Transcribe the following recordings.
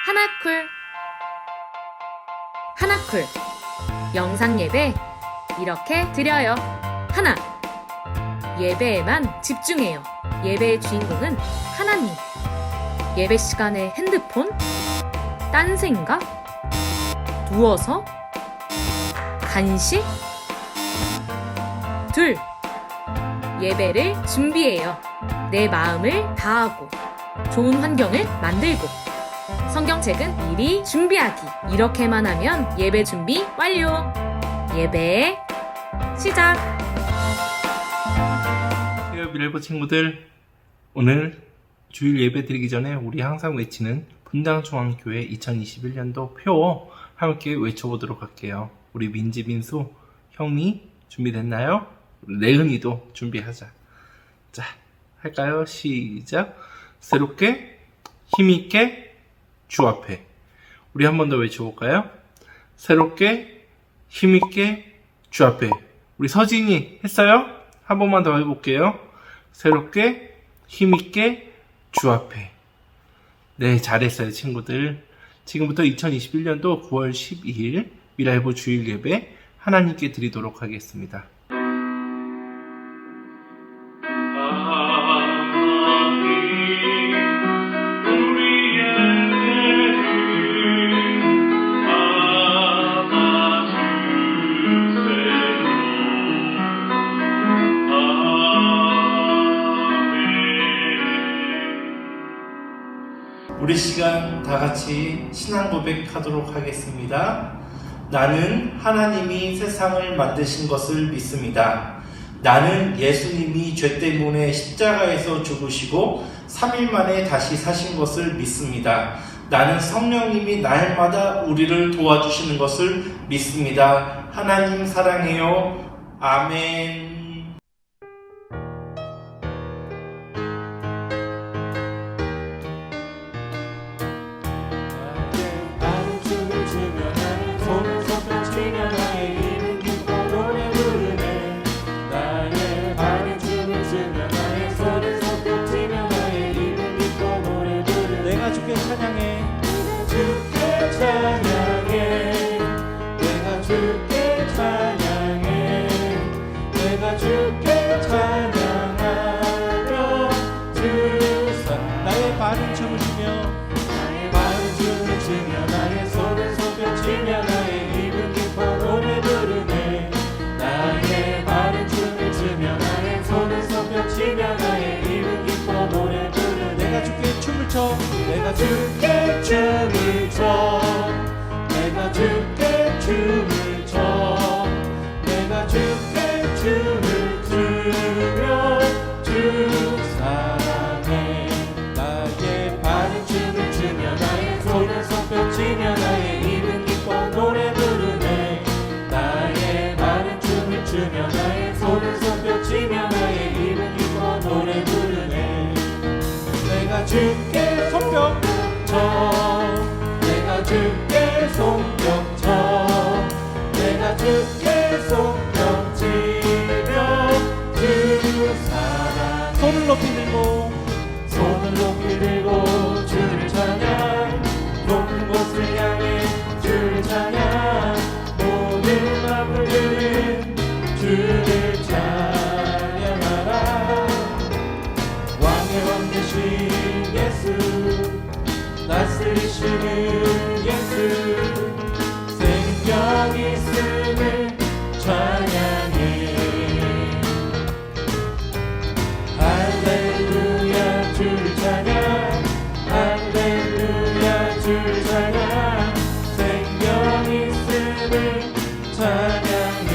하나쿨 하나쿨 영상 예배 이렇게 드려요. 하나, 예배에만 집중해요. 예배의 주인공은 하나님. 예배 시간에 핸드폰? 딴 생각? 누워서? 간식? 둘, 예배를 준비해요. 내 마음을 다하고 좋은 환경을 만들고 성경책은 미리 준비하기. 이렇게만 하면 예배 준비 완료. 예배 시작. 안녕하세요, 미랄보 친구들. 오늘 주일 예배 드리기 전에 우리 항상 외치는 분당중앙교회 2021년도 표 함께 외쳐보도록 할게요. 우리 민지, 민수, 형이 준비됐나요? 레은이도 준비하자. 자, 할까요? 시작. 새롭게 힘있게 주 앞에. 우리 한 번 더 외쳐볼까요? 새롭게 힘있게 주 앞에. 우리 서진이 했어요? 한 번만 더 해볼게요. 새롭게 힘있게 주 앞에. 네, 잘했어요 친구들. 지금부터 2021년도 9월 12일 미랄보 주일 예배 하나님께 드리도록 하겠습니다. 우리 시간 다 같이 신앙 고백하도록 하겠습니다. 나는 하나님이 세상을 만드신 것을 믿습니다. 나는 예수님이 죄 때문에 십자가에서 죽으시고 3일 만에 다시 사신 것을 믿습니다. 나는 성령님이 날마다 우리를 도와주시는 것을 믿습니다. 하나님 사랑해요. 아멘. 내가 주께 춤을 춰 내가 주께 춤을 춰 내가 주께 춤을 추며 주 사랑해. 나의 발은 춤을 추며 나의 손은 손뼉치며 나의 입은 기뻐 노래 부르네. 나의 발은 춤을 추며 나의 손은 손뼉치며 나의 입은 기뻐 노래 부르네. 내가 주께 손뼉 쳐 내가 주께 손뼉 쳐 내가 주께 손뼉 치며 주 사랑. 손을 높이 들고 손을 높이 들고 주를 찬양. 높은 곳을 향해 주를 찬양. 모든 마음을 들은 주를 찬양하라. 왕의 왕 되신 예수 다스리시는 예수 생명 있음을 찬양해. 할렐루야 주를 찬양. 할렐루야 주를 찬양. 생명 있음을 찬양해.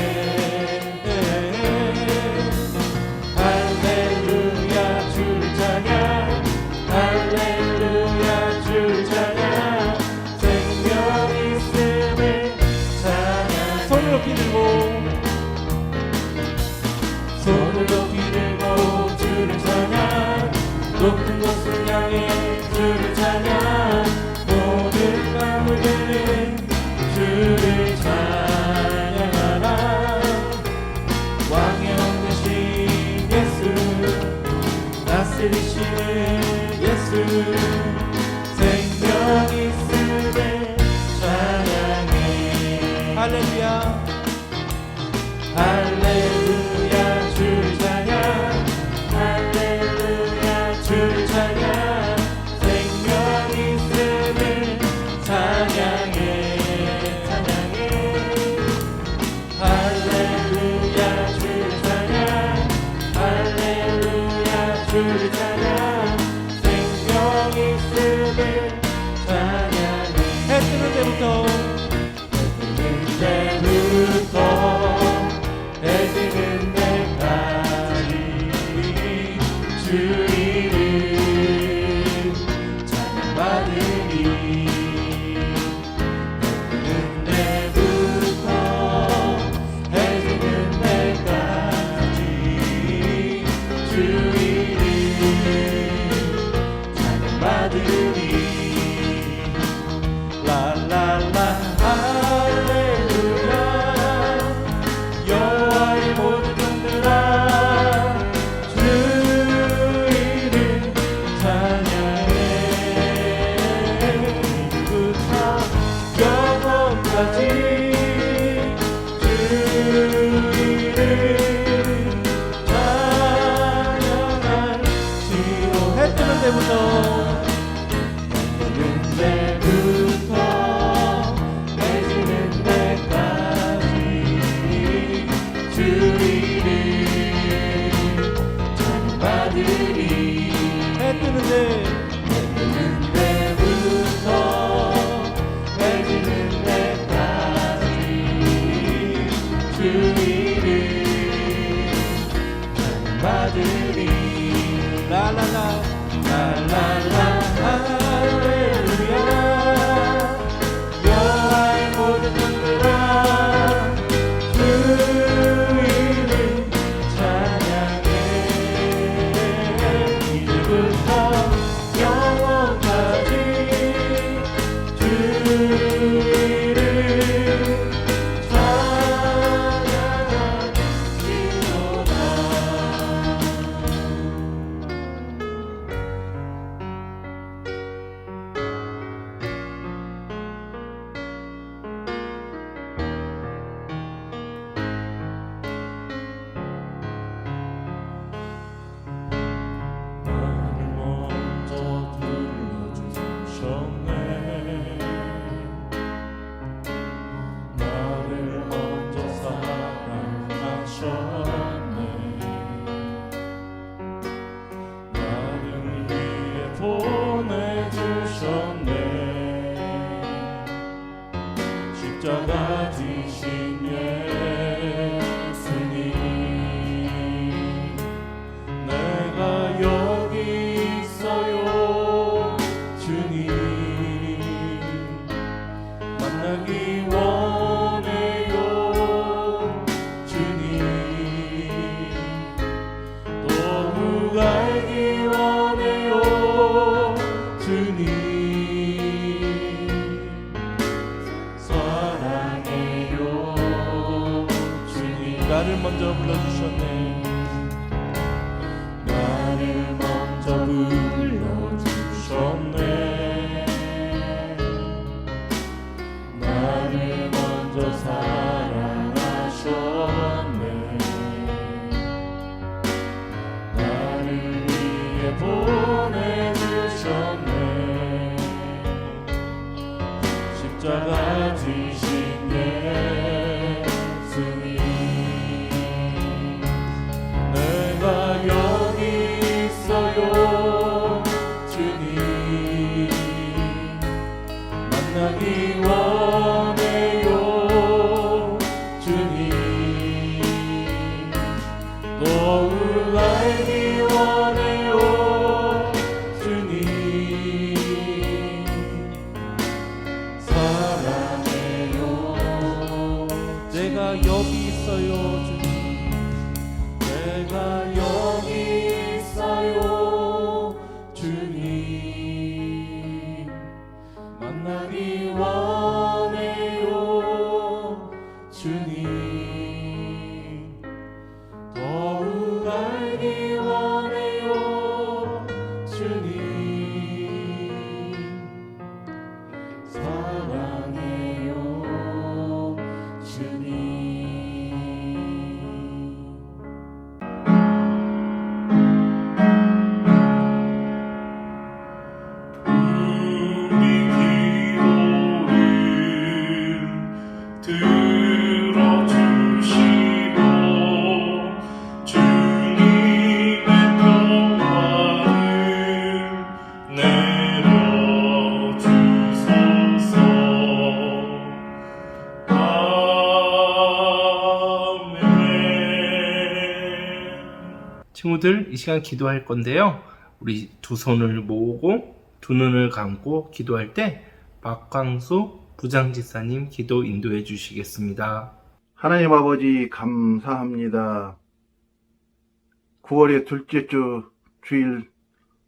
할렐루야 주를 찬양. 할렐루야 주를 찬양. 생명 있음을 찬양. 손을 높이 들고 손을 높이 들고 주를 찬양. 높은 곳을 향해 주를 찬양. 모든 마음을 들은 주를 찬양하라. 왕의 왕 되신 예수 다스리시는 예수 생명 있음 받으리. 랄랄라 할렐루야. 여호와의 모든 종들아 주 이름 찬양해. 이제부터 영원까지 주 이름 찬양할지로. 해 뜨는 데부터 내지는 때까지 주 이름 찬양받으리. 해 뜨는 데부터 내지는 때까지 주 이름 찬양받으리. 랄랄라 랄랄라 할렐루야. 여호와의 모든 종들아 주 이름 찬양해. 이제부터 영원까지 주 이름 찬양할지로다. 나를 먼저 불러주셨네. 나를 먼저 사랑하셨네. 나를 위해 보내주셨네. 십자가 지신 예수님, 내가 여기 있어요 주님. 만나기 원해요 주님. 더욱 알기 원해요 주님. 사랑해요 주님. 나를 먼저 불러주셨네. 나를 먼저 불러주셨네. 나를 먼저 사랑하셨네. 나를 위해 보내주셨네. 십자가 지신 예수님, 내가 여기 있어요 주님. 만나기 원해요 주님. 더욱 알기 원해요 주님. 사랑해요. 내가 여기 있어요 주님. 내가 여기 있어요 주님. 만나기 원해요 주님. 더욱 알기 원해요 주님. 사랑해요 주님. 우리 기도를 들어주시고 주님의 평화를 내려주소서. 아멘. 친구들, 이 시간 기도할 건데요. 우리 두 손을 모으고 두 눈을 감고 기도할 때 박광수 부장지사님 기도 인도해 주시겠습니다. 하나님 아버지 감사합니다. 9월의 둘째 주 주일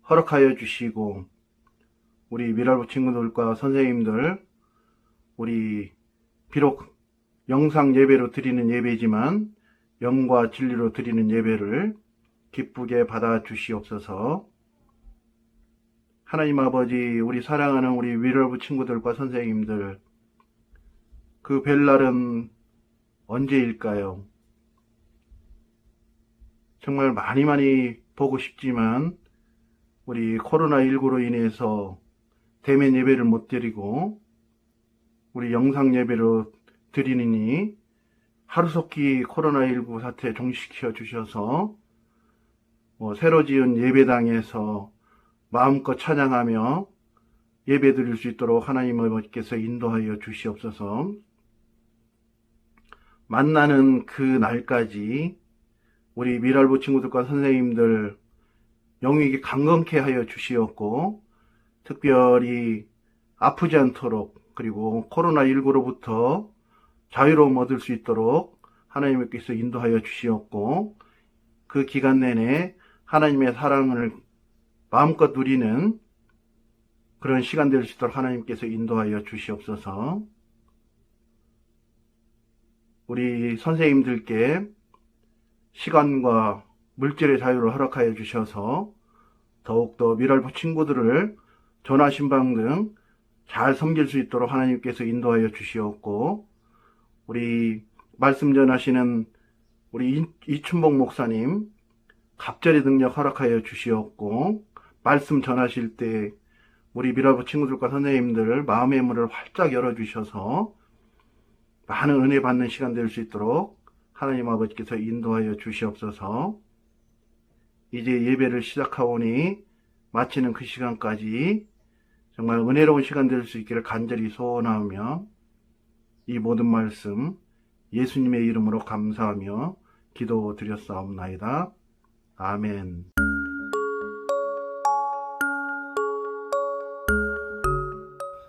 허락하여 주시고 우리 미랄부 친구들과 선생님들, 우리 비록 영상 예배로 드리는 예배지만 영과 진리로 드리는 예배를 기쁘게 받아 주시옵소서. 하나님 아버지, 우리 사랑하는 우리 미랄부 친구들과 선생님들, 그 뵐 날은 언제일까요? 정말 많이 보고 싶지만 우리 코로나19로 인해서 대면 예배를 못 드리고 우리 영상 예배로 드리느니 하루속히 코로나19 사태 종식시켜 주셔서 새로 지은 예배당에서 마음껏 찬양하며 예배 드릴 수 있도록 하나님 아버지께서 인도하여 주시옵소서. 만나는 그 날까지 우리 미랄부 친구들과 선생님들 영육이 강건케 하여 주시옵고, 특별히 아프지 않도록, 그리고 코로나19로부터 자유로움 얻을 수 있도록 하나님께서 인도하여 주시옵고, 그 기간 내내 하나님의 사랑을 마음껏 누리는 그런 시간 될 수 있도록 하나님께서 인도하여 주시옵소서. 우리 선생님들께 시간과 물질의 자유를 허락하여 주셔서 더욱더 미랄부 친구들을 전화 신방 등 잘 섬길 수 있도록 하나님께서 인도하여 주시옵고, 우리 말씀 전하시는 우리 이춘복 목사님 갑절의 능력 허락하여 주시옵고, 말씀 전하실 때 우리 미랄부 친구들과 선생님들 마음의 문을 활짝 열어주셔서 많은 은혜 받는 시간 될 수 있도록 하나님 아버지께서 인도하여 주시옵소서. 이제 예배를 시작하오니 마치는 그 시간까지 정말 은혜로운 시간 될 수 있기를 간절히 소원하며 이 모든 말씀 예수님의 이름으로 감사하며 기도드렸사옵나이다. 아멘.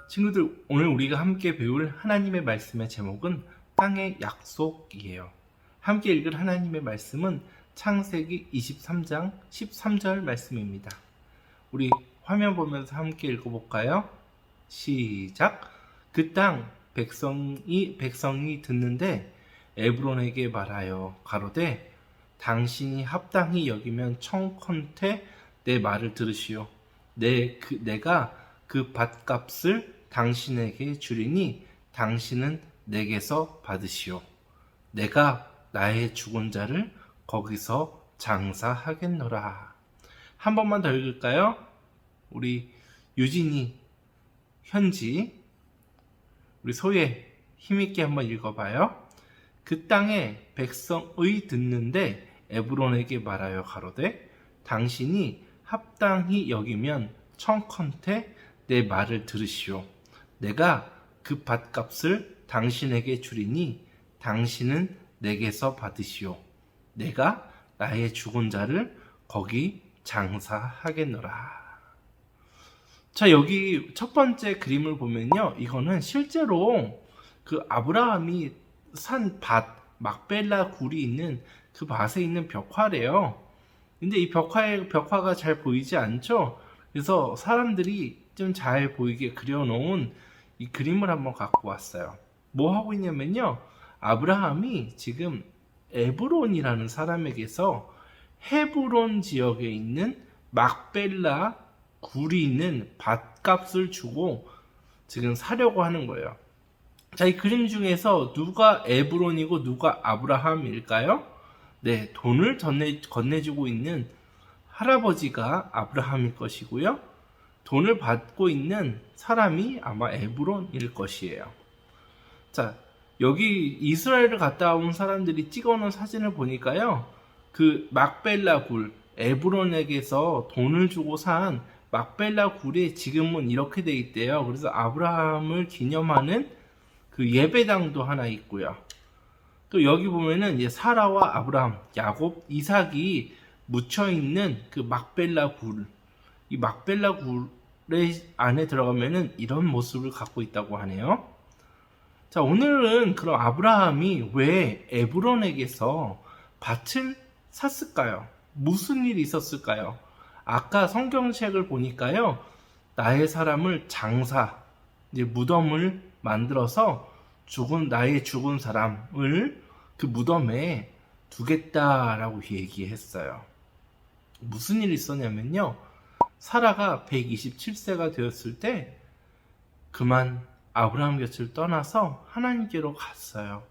친구들, 오늘 우리가 함께 배울 하나님의 말씀의 제목은 땅의 약속이에요. 함께 읽을 하나님의 말씀은 창세기 23장 13절 말씀입니다. 우리 화면 보면서 함께 읽어볼까요? 시작! 그 땅 백성이 듣는데 에브론에게 말하여 가로되 당신이 합당히 여기면 청컨대 내 말을 들으시오. 내가 그 밭값을 당신에게 주리니 당신은 내게서 받으시오. 내가 나의 죽은 자를 거기서 장사하겠노라. 한 번만 더 읽을까요? 우리 유진이, 현지, 우리 소예 힘있게 한번 읽어봐요. 그 땅에 백성의 듣는데 에브론에게 말하여 가로되 당신이 합당히 여기면 청컨대 내 말을 들으시오. 내가 그 밭값을 당신에게 주리니 당신은 내게서 받으시오. 내가 나의 죽은 자를 거기 장사하겠노라. 자, 여기 첫 번째 그림을 보면요, 이거는 실제로 그 아브라함이 산 밭, 막벨라 굴이 있는 그 밭에 있는 벽화래요. 근데 이 벽화가 잘 보이지 않죠? 그래서 사람들이 좀 잘 보이게 그려놓은 이 그림을 한번 갖고 왔어요. 뭐 하고 있냐면요, 아브라함이 지금 에브론이라는 사람에게서 헤브론 지역에 있는 막벨라 굴이 있는 밭값을 주고 지금 사려고 하는 거예요. 자, 이 그림 중에서 누가 에브론이고 누가 아브라함일까요? 네, 돈을 건네주고 있는 할아버지가 아브라함일 것이고요. 돈을 받고 있는 사람이 아마 에브론일 것이에요. 자, 여기 이스라엘을 갔다 온 사람들이 찍어놓은 사진을 보니까요, 그 막벨라 굴, 에브론에게서 돈을 주고 산 막벨라 굴이 지금은 이렇게 돼 있대요. 그래서 아브라함을 기념하는 그 예배당도 하나 있고요. 또 여기 보면은 이제 사라와 아브라함, 야곱, 이삭이 묻혀 있는 그 막벨라 굴, 이 막벨라 굴의 안에 들어가면은 이런 모습을 갖고 있다고 하네요. 자, 오늘은 그럼 아브라함이 왜 에브론에게서 밭을 샀을까요? 무슨 일이 있었을까요? 아까 성경책을 보니까요, 나의 사람을 장사, 이제 무덤을 만들어서 나의 죽은 사람을 그 무덤에 두겠다라고 얘기했어요. 무슨 일이 있었냐면요. 사라가 127세가 되었을 때 그만 아브라함 곁을 떠나서 하나님께로 갔어요.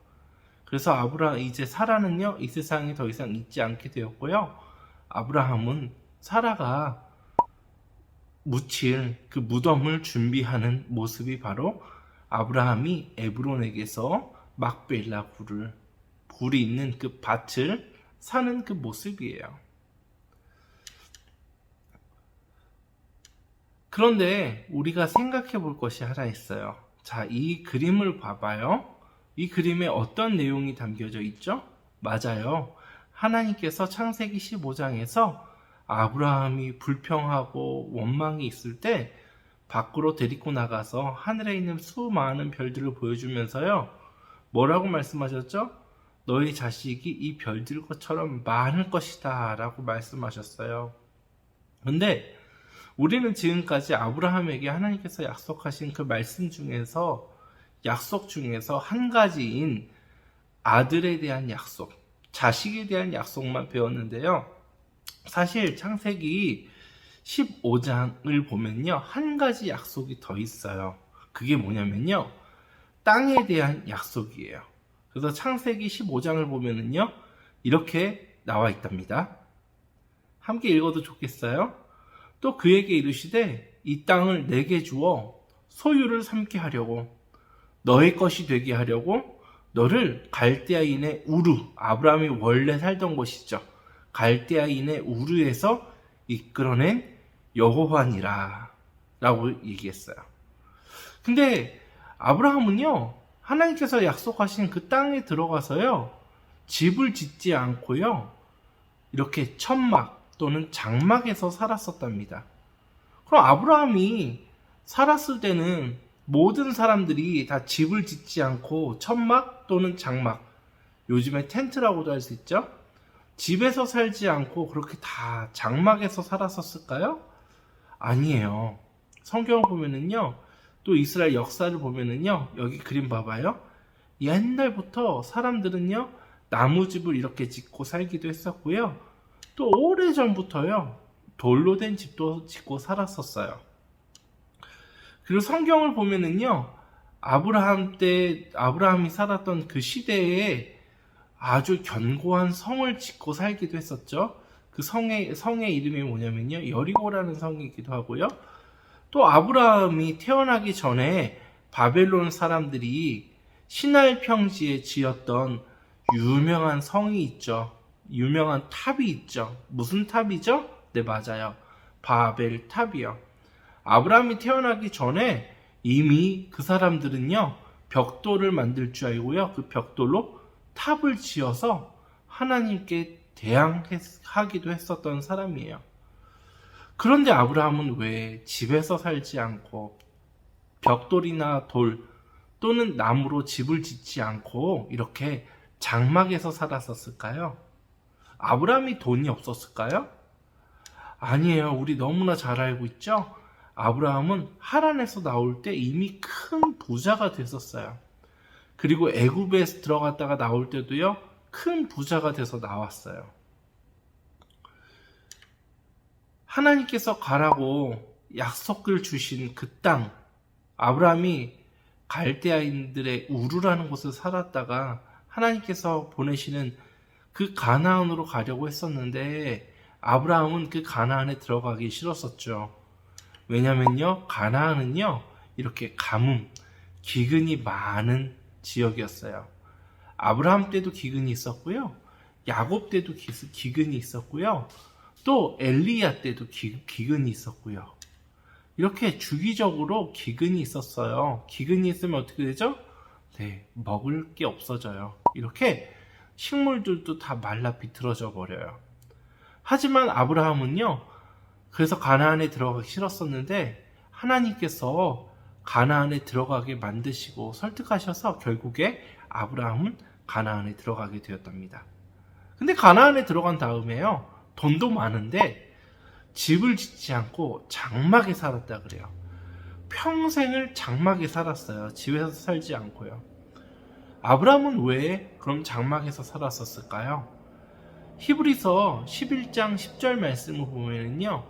그래서 이제 사라는요, 이 세상에 더 이상 있지 않게 되었고요. 아브라함은 사라가 묻힐 그 무덤을 준비하는 모습이 바로 아브라함이 에브론에게서 막벨라 굴이 있는 그 밭을 사는 그 모습이에요. 그런데 우리가 생각해 볼 것이 하나 있어요. 자, 이 그림을 봐봐요. 이 그림에 어떤 내용이 담겨져 있죠? 맞아요. 하나님께서 창세기 15장에서 아브라함이 불평하고 원망이 있을 때 밖으로 데리고 나가서 하늘에 있는 수많은 별들을 보여주면서요. 뭐라고 말씀하셨죠? 너희 자식이 이 별들처럼 많을 것이다 라고 말씀하셨어요. 근데 우리는 지금까지 아브라함에게 하나님께서 약속하신 그 약속 중에서 한 가지인 아들에 대한 약속, 자식에 대한 약속만 배웠는데요. 사실 창세기 15장을 보면요, 한 가지 약속이 더 있어요. 그게 뭐냐면요, 땅에 대한 약속이에요. 그래서 창세기 15장을 보면은요, 이렇게 나와 있답니다. 함께 읽어도 좋겠어요? 또 그에게 이르시되 이 땅을 내게 주어 소유를 삼게 하려고, 너의 것이 되게 하려고 너를 갈대아인의 우르, 아브라함이 원래 살던 곳이죠. 갈대아인의 우르에서 이끌어낸 여호와니라 라고 얘기했어요. 근데 아브라함은요, 하나님께서 약속하신 그 땅에 들어가서요, 집을 짓지 않고요, 이렇게 천막 또는 장막에서 살았었답니다. 그럼 아브라함이 살았을 때는 모든 사람들이 다 집을 짓지 않고 천막 또는 장막, 요즘에 텐트라고도 할 수 있죠? 집에서 살지 않고 그렇게 다 장막에서 살았었을까요? 아니에요. 성경을 보면은요, 또 이스라엘 역사를 보면은요, 여기 그림 봐봐요. 옛날부터 사람들은요, 나무집을 이렇게 짓고 살기도 했었고요. 또 오래전부터요, 돌로 된 집도 짓고 살았었어요. 그리고 성경을 보면은요, 아브라함이 살았던 그 시대에 아주 견고한 성을 짓고 살기도 했었죠. 그 성의 이름이 뭐냐면요, 여리고라는 성이기도 하고요. 또 아브라함이 태어나기 전에 바벨론 사람들이 시날 평지에 지었던 유명한 성이 있죠. 유명한 탑이 있죠. 무슨 탑이죠? 네, 맞아요. 바벨 탑이요. 아브라함이 태어나기 전에 이미 그 사람들은요, 벽돌을 만들 줄 알고요, 그 벽돌로 탑을 지어서 하나님께 대항하기도 했었던 사람이에요. 그런데 아브라함은 왜 집에서 살지 않고 벽돌이나 돌 또는 나무로 집을 짓지 않고 이렇게 장막에서 살았었을까요? 아브라함이 돈이 없었을까요? 아니에요. 우리 너무나 잘 알고 있죠? 아브라함은 하란에서 나올 때 이미 큰 부자가 됐었어요. 그리고 애굽에 들어갔다가 나올 때도요, 큰 부자가 돼서 나왔어요. 하나님께서 가라고 약속을 주신 그 땅, 아브라함이 갈대아인들의 우르라는 곳을 살았다가 하나님께서 보내시는 그 가나안으로 가려고 했었는데, 아브라함은 그 가나안에 들어가기 싫었었죠. 왜냐면요, 가나안은요, 이렇게 가뭄, 기근이 많은 지역이었어요. 아브라함 때도 기근이 있었고요, 야곱 때도 기근이 있었고요, 또 엘리야 때도 기근이 있었고요. 이렇게 주기적으로 기근이 있었어요. 기근이 있으면 어떻게 되죠? 네, 먹을 게 없어져요. 이렇게 식물들도 다 말라 비틀어져 버려요. 하지만 아브라함은요, 그래서 가나안에 들어가기 싫었었는데 하나님께서 가나안에 들어가게 만드시고 설득하셔서 결국에 아브라함은 가나안에 들어가게 되었답니다. 근데 가나안에 들어간 다음에요, 돈도 많은데 집을 짓지 않고 장막에 살았다 그래요. 평생을 장막에 살았어요. 집에서 살지 않고요. 아브라함은 왜 그럼 장막에서 살았었을까요? 히브리서 11장 10절 말씀을 보면은요,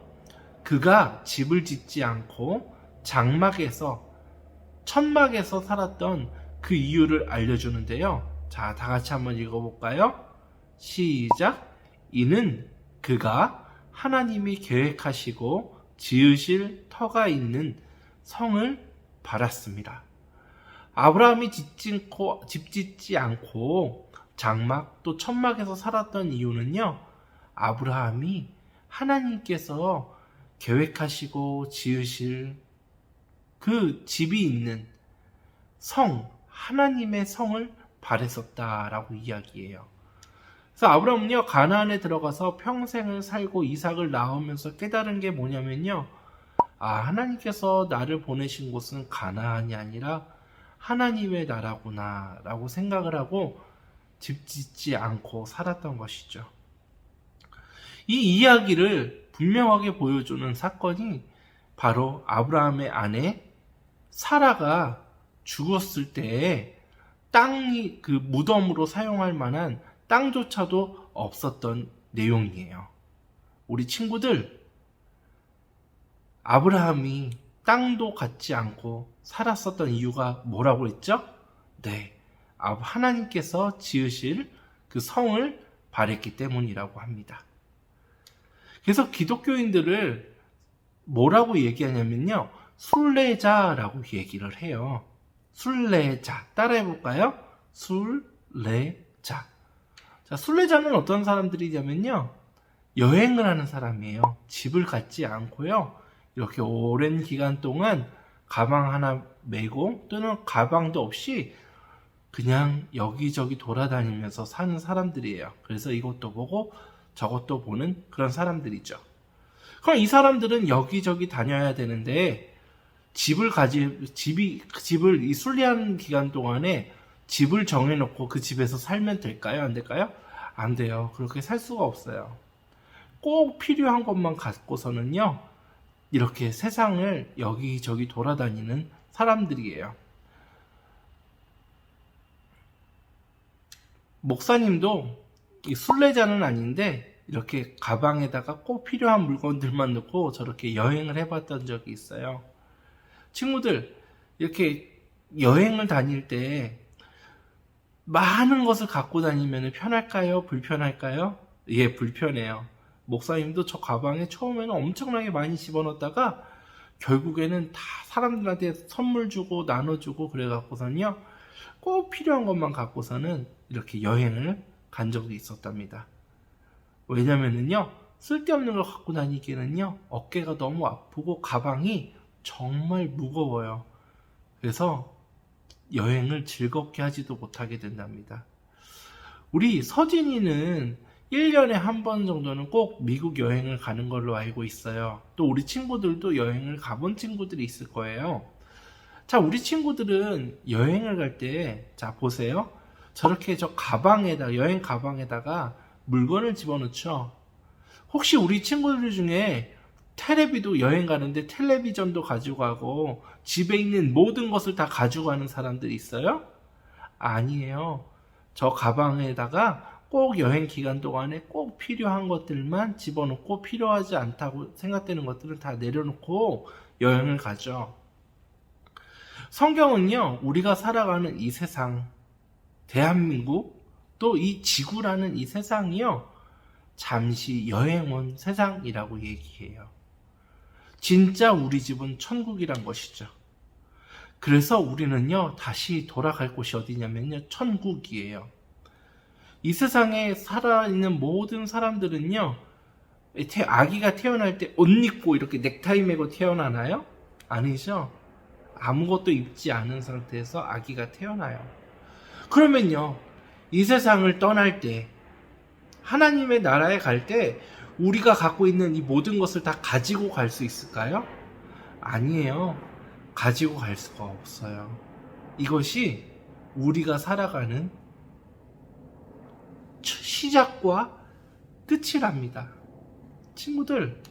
그가 집을 짓지 않고 장막에서, 천막에서 살았던 그 이유를 알려주는데요. 자, 다 같이 한번 읽어볼까요? 시작. 이는 그가 하나님이 계획하시고 지으실 터가 있는 성을 바랐습니다. 아브라함이 집 짓지 않고 장막 또 천막에서 살았던 이유는요, 아브라함이 하나님께서 계획하시고 지으실 그 집이 있는 성, 하나님의 성을 바랬었다라고 이야기해요. 그래서 아브라함은요, 가나안에 들어가서 평생을 살고 이삭을 낳으면서 깨달은 게 뭐냐면요, 하나님께서 나를 보내신 곳은 가나안이 아니라 하나님의 나라구나 라고 생각을 하고 집 짓지 않고 살았던 것이죠. 이 이야기를 분명하게 보여주는 사건이 바로 아브라함의 아내 사라가 죽었을 때에 땅이 그 무덤으로 사용할 만한 땅조차도 없었던 내용이에요. 우리 친구들, 아브라함이 땅도 갖지 않고 살았었던 이유가 뭐라고 했죠? 네, 하나님께서 지으실 그 성을 바랬기 때문이라고 합니다. 그래서 기독교인들을 뭐라고 얘기하냐면요, 순례자라고 얘기를 해요. 순례자, 따라해볼까요? 순례자. 자, 순례자는 어떤 사람들이냐면요, 여행을 하는 사람이에요. 집을 갖지 않고요, 이렇게 오랜 기간 동안 가방 하나 메고 또는 가방도 없이 그냥 여기저기 돌아다니면서 사는 사람들이에요. 그래서 이것도 보고 저것도 보는 그런 사람들이죠. 그럼 이 사람들은 여기저기 다녀야 되는데 집을 이 순례하는 기간 동안에 집을 정해놓고 그 집에서 살면 될까요? 안 될까요? 안 돼요. 그렇게 살 수가 없어요. 꼭 필요한 것만 갖고서는요, 이렇게 세상을 여기저기 돌아다니는 사람들이에요. 목사님도 이 순례자는 아닌데 이렇게 가방에다가 꼭 필요한 물건들만 넣고 저렇게 여행을 해봤던 적이 있어요. 친구들, 이렇게 여행을 다닐 때 많은 것을 갖고 다니면 편할까요? 불편할까요? 예, 불편해요. 목사님도 저 가방에 처음에는 엄청나게 많이 집어넣다가 결국에는 다 사람들한테 선물 주고 나눠주고 그래갖고서는요, 꼭 필요한 것만 갖고서는 이렇게 여행을 간 적이 있었답니다. 왜냐면은요, 쓸데없는 걸 갖고 다니기에는요, 어깨가 너무 아프고 가방이 정말 무거워요. 그래서 여행을 즐겁게 하지도 못하게 된답니다. 우리 서진이는 1년에 한 번 정도는 꼭 미국 여행을 가는 걸로 알고 있어요. 또 우리 친구들도 여행을 가본 친구들이 있을 거예요. 자, 우리 친구들은 여행을 갈 때, 자, 보세요. 저렇게 여행 가방에다가 물건을 집어넣죠. 혹시 우리 친구들 중에 텔레비도 여행 가는데 텔레비전도 가지고 가고 집에 있는 모든 것을 다 가지고 가는 사람들이 있어요? 아니에요. 저 가방에다가 꼭 여행 기간 동안에 꼭 필요한 것들만 집어넣고 필요하지 않다고 생각되는 것들은 다 내려놓고 여행을 가죠. 성경은요, 우리가 살아가는 이 세상, 대한민국, 또 이 지구라는 이 세상이요, 잠시 여행 온 세상이라고 얘기해요. 진짜 우리 집은 천국이란 것이죠. 그래서 우리는요, 다시 돌아갈 곳이 어디냐면요, 천국이에요. 이 세상에 살아있는 모든 사람들은요, 아기가 태어날 때 옷 입고 이렇게 넥타이 메고 태어나나요? 아니죠. 아무것도 입지 않은 상태에서 아기가 태어나요. 그러면요, 이 세상을 떠날 때, 하나님의 나라에 갈 때 우리가 갖고 있는 이 모든 것을 다 가지고 갈 수 있을까요? 아니에요. 가지고 갈 수가 없어요. 이것이 우리가 살아가는 시작과 끝이랍니다. 친구들,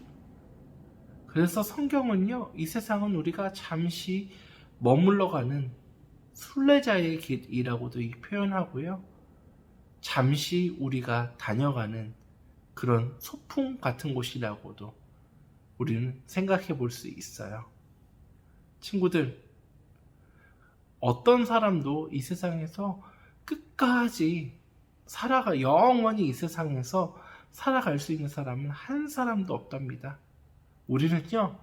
그래서 성경은요, 이 세상은 우리가 잠시 머물러가는 순례자의 길이라고도 표현하고요. 잠시 우리가 다녀가는 그런 소풍 같은 곳이라고도 우리는 생각해 볼 수 있어요. 친구들, 어떤 사람도 이 세상에서 끝까지 영원히 이 세상에서 살아갈 수 있는 사람은 한 사람도 없답니다. 우리는요,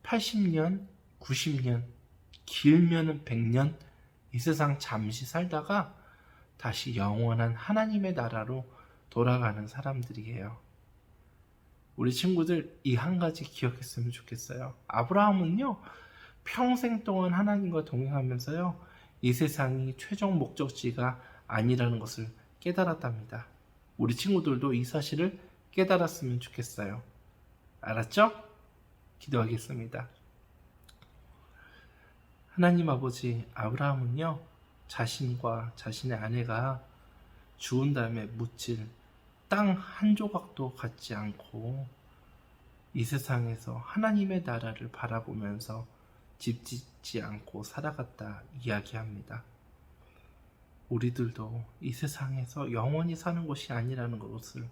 80년, 90년, 길면은 100년 이 세상 잠시 살다가 다시 영원한 하나님의 나라로 돌아가는 사람들이에요. 우리 친구들 이 한 가지 기억했으면 좋겠어요. 아브라함은요, 평생 동안 하나님과 동행하면서요, 이 세상이 최종 목적지가 아니라는 것을 깨달았답니다. 우리 친구들도 이 사실을 깨달았으면 좋겠어요. 알았죠? 기도하겠습니다. 하나님 아버지, 아브라함은요, 자신과 자신의 아내가 죽은 다음에 묻힐 땅 한 조각도 갖지 않고 이 세상에서 하나님의 나라를 바라보면서 집 짓지 않고 살아갔다 이야기합니다. 우리들도 이 세상에서 영원히 사는 것이 아니라는 것을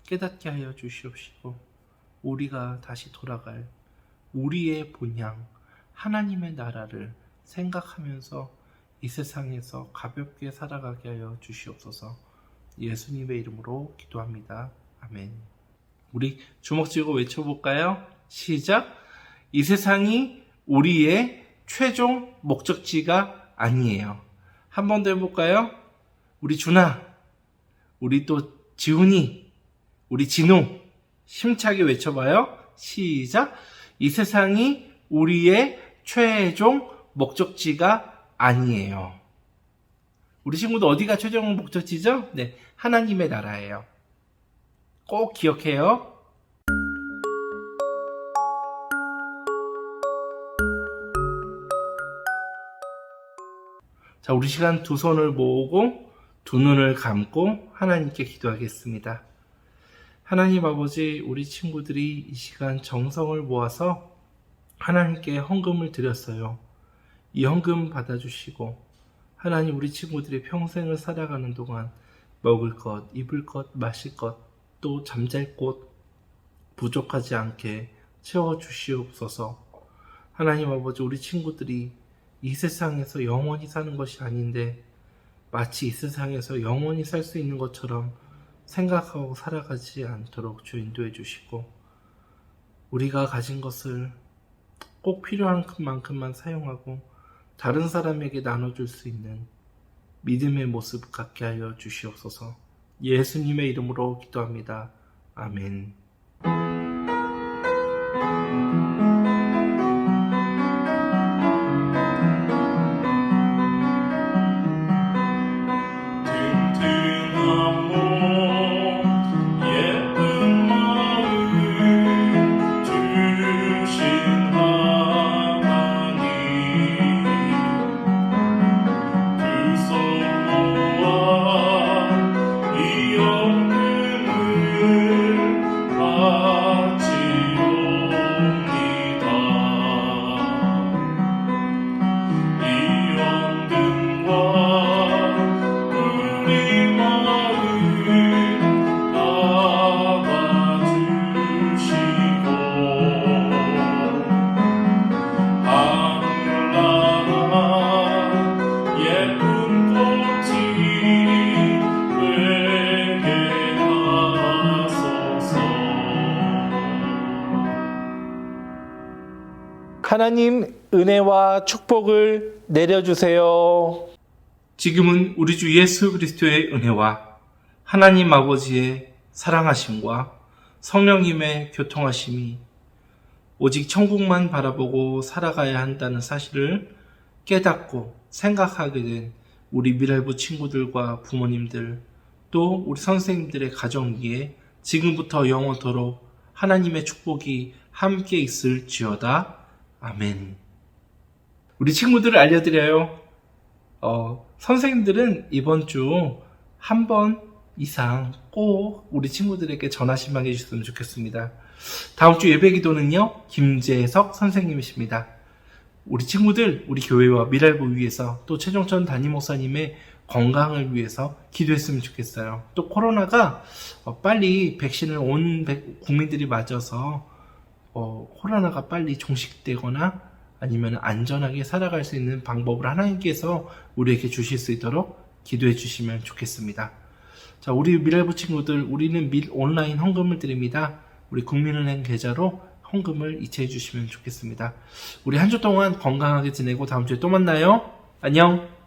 깨닫게 하여 주시옵시고, 우리가 다시 돌아갈 우리의 본향 하나님의 나라를 생각하면서 이 세상에서 가볍게 살아가게 하여 주시옵소서. 예수님의 이름으로 기도합니다. 아멘. 우리 주먹 쥐고 외쳐볼까요? 시작! 이 세상이 우리의 최종 목적지가 아니에요. 한 번 더 해볼까요? 우리 준아, 우리 또 지훈이, 우리 진우, 힘차게 외쳐봐요. 시작! 이 세상이 우리의 최종 목적지가 아니에요. 우리 친구도 어디가 최종 목적지죠? 네, 하나님의 나라예요. 꼭 기억해요. 자, 우리 시간 두 손을 모으고 두 눈을 감고 하나님께 기도하겠습니다. 하나님 아버지, 우리 친구들이 이 시간 정성을 모아서 하나님께 헌금을 드렸어요. 이 헌금 받아주시고, 하나님, 우리 친구들이 평생을 살아가는 동안 먹을 것, 입을 것, 마실 것, 또 잠잘 곳 부족하지 않게 채워주시옵소서. 하나님 아버지, 우리 친구들이 이 세상에서 영원히 사는 것이 아닌데 마치 이 세상에서 영원히 살 수 있는 것처럼 생각하고 살아가지 않도록 주 인도해 주시고, 우리가 가진 것을 꼭 필요한 만큼만 사용하고 다른 사람에게 나눠줄 수 있는 믿음의 모습 갖게 하여 주시옵소서. 예수님의 이름으로 기도합니다. 아멘. 튼튼한 몸 예쁜 마음 주신 하나님 두 손 모아 이 헌금을 바치옵니다. 이 헌금과 우리 마음 받아주시고 하늘나라 예쁜 꽃이 되게 하소서. 하나님 은혜와 축복을 내려주세요. 지금은 우리 주 예수 그리스도의 은혜와 하나님 아버지의 사랑하심과 성령님의 교통하심이 오직 천국만 바라보고 살아가야 한다는 사실을 깨닫고 생각하게 된 우리 미랄부 친구들과 부모님들, 또 우리 선생님들의 가정 위에 지금부터 영원토록 하나님의 축복이 함께 있을지어다. 아멘. 우리 친구들을 알려드려요. 선생님들은 이번 주 한 번 이상 꼭 우리 친구들에게 전화 신방 해주셨으면 좋겠습니다. 다음 주 예배 기도는요, 김재석 선생님이십니다. 우리 친구들, 우리 교회와 미랄부 위해서 또 최종천 담임 목사님의 건강을 위해서 기도했으면 좋겠어요. 또 코로나가 빨리 백신을 온 국민들이 맞아서 코로나가 빨리 종식되거나 아니면 안전하게 살아갈 수 있는 방법을 하나님께서 우리에게 주실 수 있도록 기도해 주시면 좋겠습니다. 자, 우리 미랄부 친구들, 우리는 온라인 헌금을 드립니다. 우리 국민은행 계좌로 헌금을 이체해 주시면 좋겠습니다. 우리 한 주 동안 건강하게 지내고 다음 주에 또 만나요. 안녕.